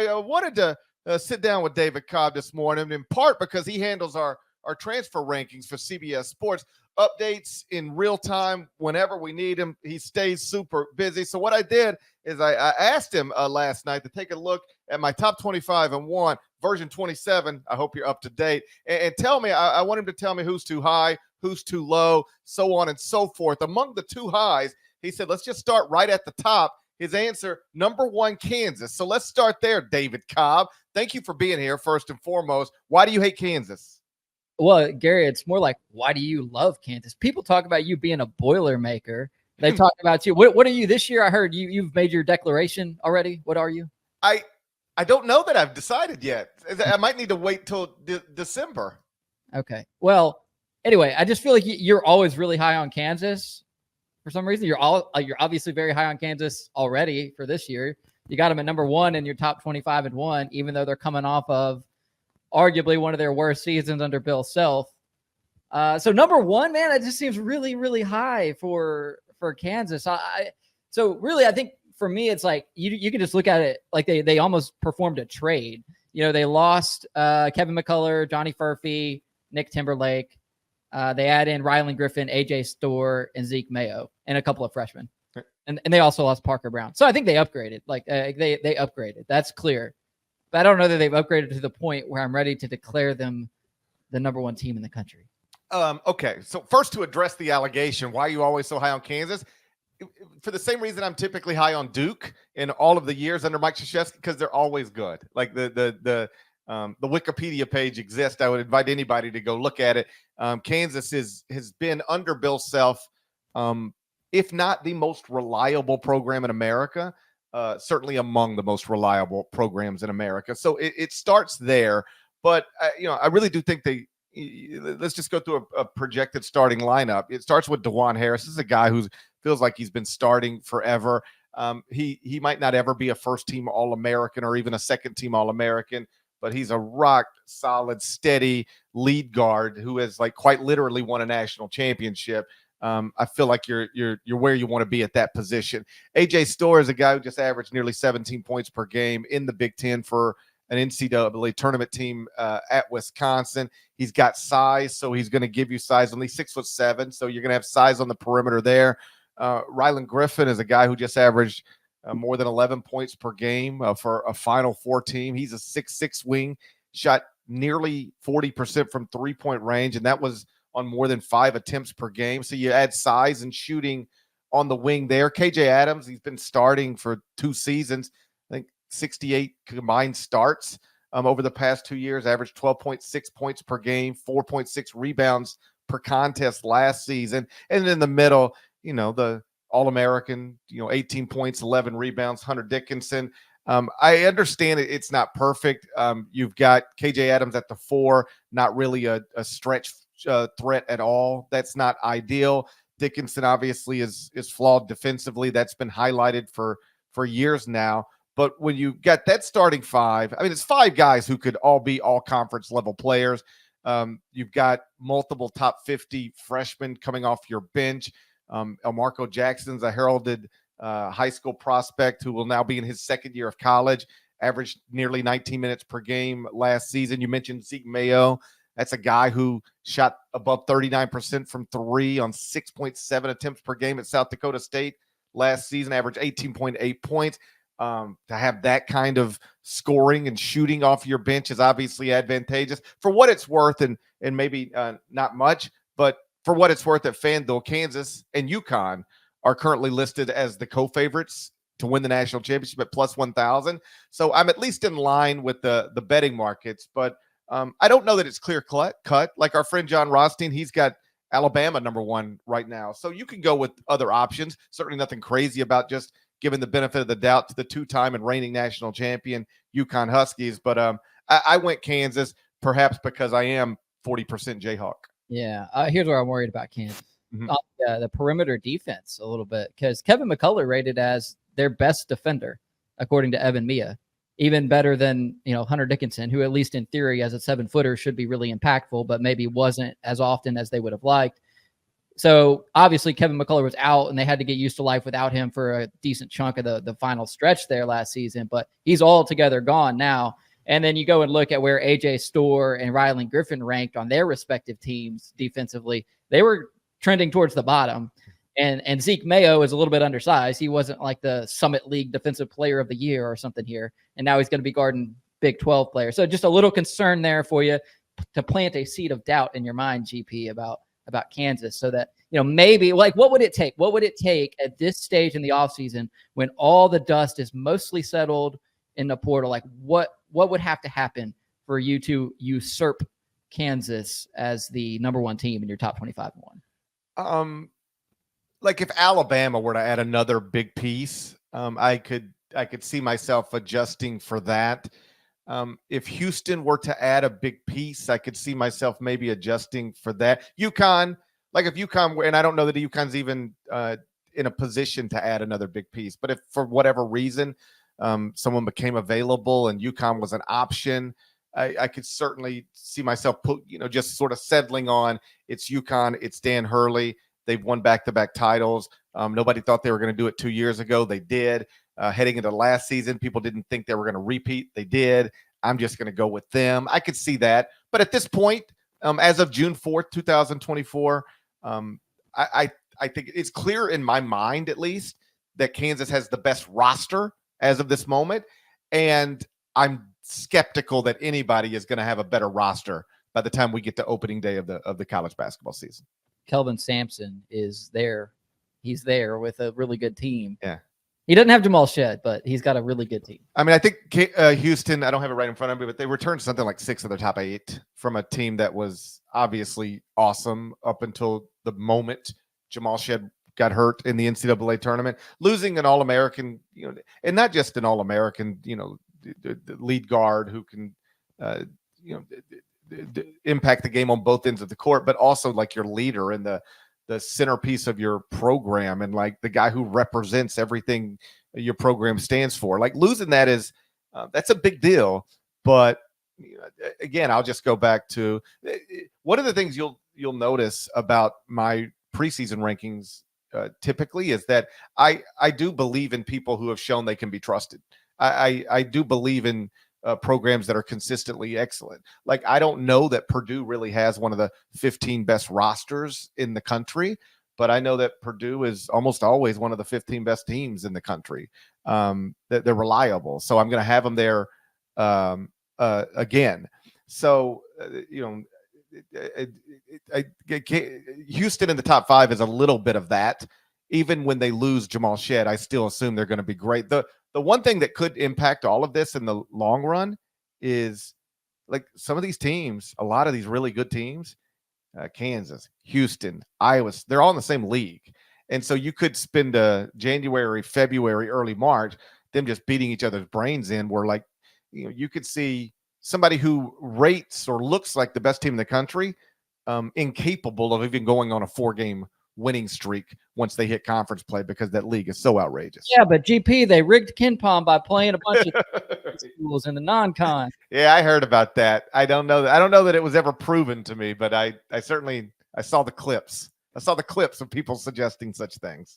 I wanted to sit down with David Cobb this morning, in part because he handles our transfer rankings for CBS Sports, updates in real time whenever we need him. He stays super busy. So what I did is I asked him last night to take a look at my top 25 and 1, version 27. I hope you're up to date. And tell me, I want him to tell me who's too high, who's too low, so on and so forth. Among the too highs, he said, let's just start right at the top. His answer, number 1, Kansas. So let's start there, David Cobb. Thank you for being here, first and foremost. Why do you hate Kansas? Well, Gary, it's more like, why do you love Kansas? People talk about you being a Boilermaker. They talk about you. What are you this year? I heard you've made your declaration already. What are you? I don't know that I've decided yet. I might need to wait till December. Okay. Well, anyway, I just feel like you're always really high on Kansas. For some reason, you're obviously very high on Kansas already for this year. You got them at number 1 in your top 25 and 1, even though they're coming off of arguably one of their worst seasons under Bill Self. So number 1, man, it just seems really, really high for Kansas. So really, I think for me, it's like you can just look at it like they almost performed a trade. You know, they lost Kevin McCullough, Johnny Furphy, Nick Timberlake. They add in Rylan Griffin, AJ Storr, and Zeke Mayo, and a couple of freshmen. And they also lost Parker Brown. So I think they upgraded. Like they upgraded. That's clear. But I don't know that they've upgraded to the point where I'm ready to declare them the number 1 team in the country. Okay. So first, to address the allegation, why are you always so high on Kansas? For the same reason I'm typically high on Duke in all of the years under Mike Krzyzewski, because they're always good. Like the Wikipedia page exists. I would invite anybody to go look at it. Kansas has been under Bill Self, if not the most reliable program in America, certainly among the most reliable programs in America. So it starts there. But, I really do think let's just go through a projected starting lineup. It starts with DeJuan Harris. This is a guy who feels like he's been starting forever. He might not ever be a first-team All-American or even a second-team All-American, but he's a rock-solid, steady lead guard who has, like, quite literally won a national championship. I feel like you're where you want to be at that position. AJ Storr is a guy who just averaged nearly 17 points per game in the Big Ten for an NCAA tournament team at Wisconsin. He's got size, so he's going to give you size. Only 6'7", so you're going to have size on the perimeter there. Rylan Griffin is a guy who just averaged more than 11 points per game for a Final Four team. He's a 6'6" wing, shot nearly 40% from three-point range, and that was on more than 5 attempts per game. So you add size and shooting on the wing there. KJ Adams, he's been starting for 2 seasons. I think 68 combined starts over the past 2 years, averaged 12.6 points per game, 4.6 rebounds per contest last season. And in the middle, the All-American, 18 points, 11 rebounds, Hunter Dickinson. I understand it's not perfect. You've got KJ Adams at the 4, not really a stretch threat at all. That's not ideal. Dickinson obviously is flawed defensively. That's been highlighted for years now. But when you got that starting 5, I mean, it's 5 guys who could all be all conference level players. You've got multiple top 50 freshmen coming off your bench. Elmarco Jackson's a heralded high school prospect who will now be in his second year of college, averaged nearly 19 minutes per game last season. You mentioned Zeke Mayo. That's a guy who shot above 39% from 3 on 6.7 attempts per game at South Dakota State last season, averaged 18.8 points. To have that kind of scoring and shooting off your bench is obviously advantageous. For what it's worth, and maybe not much, but for what it's worth at FanDuel, Kansas and UConn are currently listed as the co-favorites to win the national championship at plus 1,000. So I'm at least in line with the betting markets, but I don't know that it's clear cut. Like our friend John Rothstein, he's got Alabama number 1 right now. So you can go with other options. Certainly nothing crazy about just giving the benefit of the doubt to the 2-time and reigning national champion UConn Huskies. But I went Kansas, perhaps because I am 40% Jayhawk. Yeah. Here's where I'm worried about Kansas. The perimeter defense a little bit, because Kevin McCullough rated as their best defender, according to Evan Mia. Even better than, Hunter Dickinson, who at least in theory as a 7-footer should be really impactful, but maybe wasn't as often as they would have liked. So obviously Kevin McCullough was out and they had to get used to life without him for a decent chunk of the final stretch there last season, but he's altogether gone now. And then you go and look at where AJ Storr and Rylan Griffin ranked on their respective teams defensively. They were trending towards the bottom. And Zeke Mayo is a little bit undersized. He wasn't like the Summit League Defensive Player of the Year or something here. And now he's going to be guarding Big 12 players. So just a little concern there for you to plant a seed of doubt in your mind, GP, about Kansas, so that, maybe like, what would it take? What would it take at this stage in the offseason when all the dust is mostly settled in the portal? Like what would have to happen for you to usurp Kansas as the number one team in your top 25 and 1? Like if Alabama were to add another big piece, I could see myself adjusting for that. If Houston were to add a big piece, I could see myself maybe adjusting for that. UConn, like if UConn, and I don't know that UConn's even in a position to add another big piece, but if for whatever reason someone became available and UConn was an option, I could certainly see myself just sort of settling on it's UConn, it's Dan Hurley. They've won back-to-back titles. Nobody thought they were going to do it 2 years ago. They did. Heading into last season, people didn't think they were going to repeat. They did. I'm just going to go with them. I could see that. But at this point, as of June 4th, 2024, I think it's clear in my mind, at least, that Kansas has the best roster as of this moment. And I'm skeptical that anybody is going to have a better roster by the time we get to opening day of the college basketball season. Kelvin Sampson is there. He's there with a really good team. Yeah. He doesn't have Jamal Shedd, but he's got a really good team. I mean, I think Houston, I don't have it right in front of me, but they returned something like 6 of their top 8 from a team that was obviously awesome up until the moment Jamal Shedd got hurt in the NCAA tournament. Losing an All-American, and not just an All-American, the lead guard who can, impact the game on both ends of the court, but also like your leader and the centerpiece of your program and like the guy who represents everything your program stands for. Like losing that is that's a big deal. But again, I'll just go back to one of the things you'll notice about my preseason rankings typically is that I do believe in people who have shown they can be trusted. I do believe in programs that are consistently excellent. Like I don't know that Purdue really has one of the 15 best rosters in the country, but I know that Purdue is almost always one of the 15 best teams in the country. That they're reliable. So I'm going to have them there again. So, Houston in the top 5 is a little bit of that. Even when they lose Jamal Shedd, I still assume they're going to be great. The one thing that could impact all of this in the long run is like some of these teams, a lot of these really good teams, Kansas, Houston, Iowa, they're all in the same league. And so you could spend January, February, early March, them just beating each other's brains in where like, you could see somebody who rates or looks like the best team in the country, incapable of even going on a 4-game winning streak once they hit conference play because that league is so outrageous. Yeah, but GP, they rigged KenPom by playing a bunch of schools in the non-con. Yeah, I heard about that. I don't know that it was ever proven to me, but I certainly saw the clips. I saw the clips of people suggesting such things.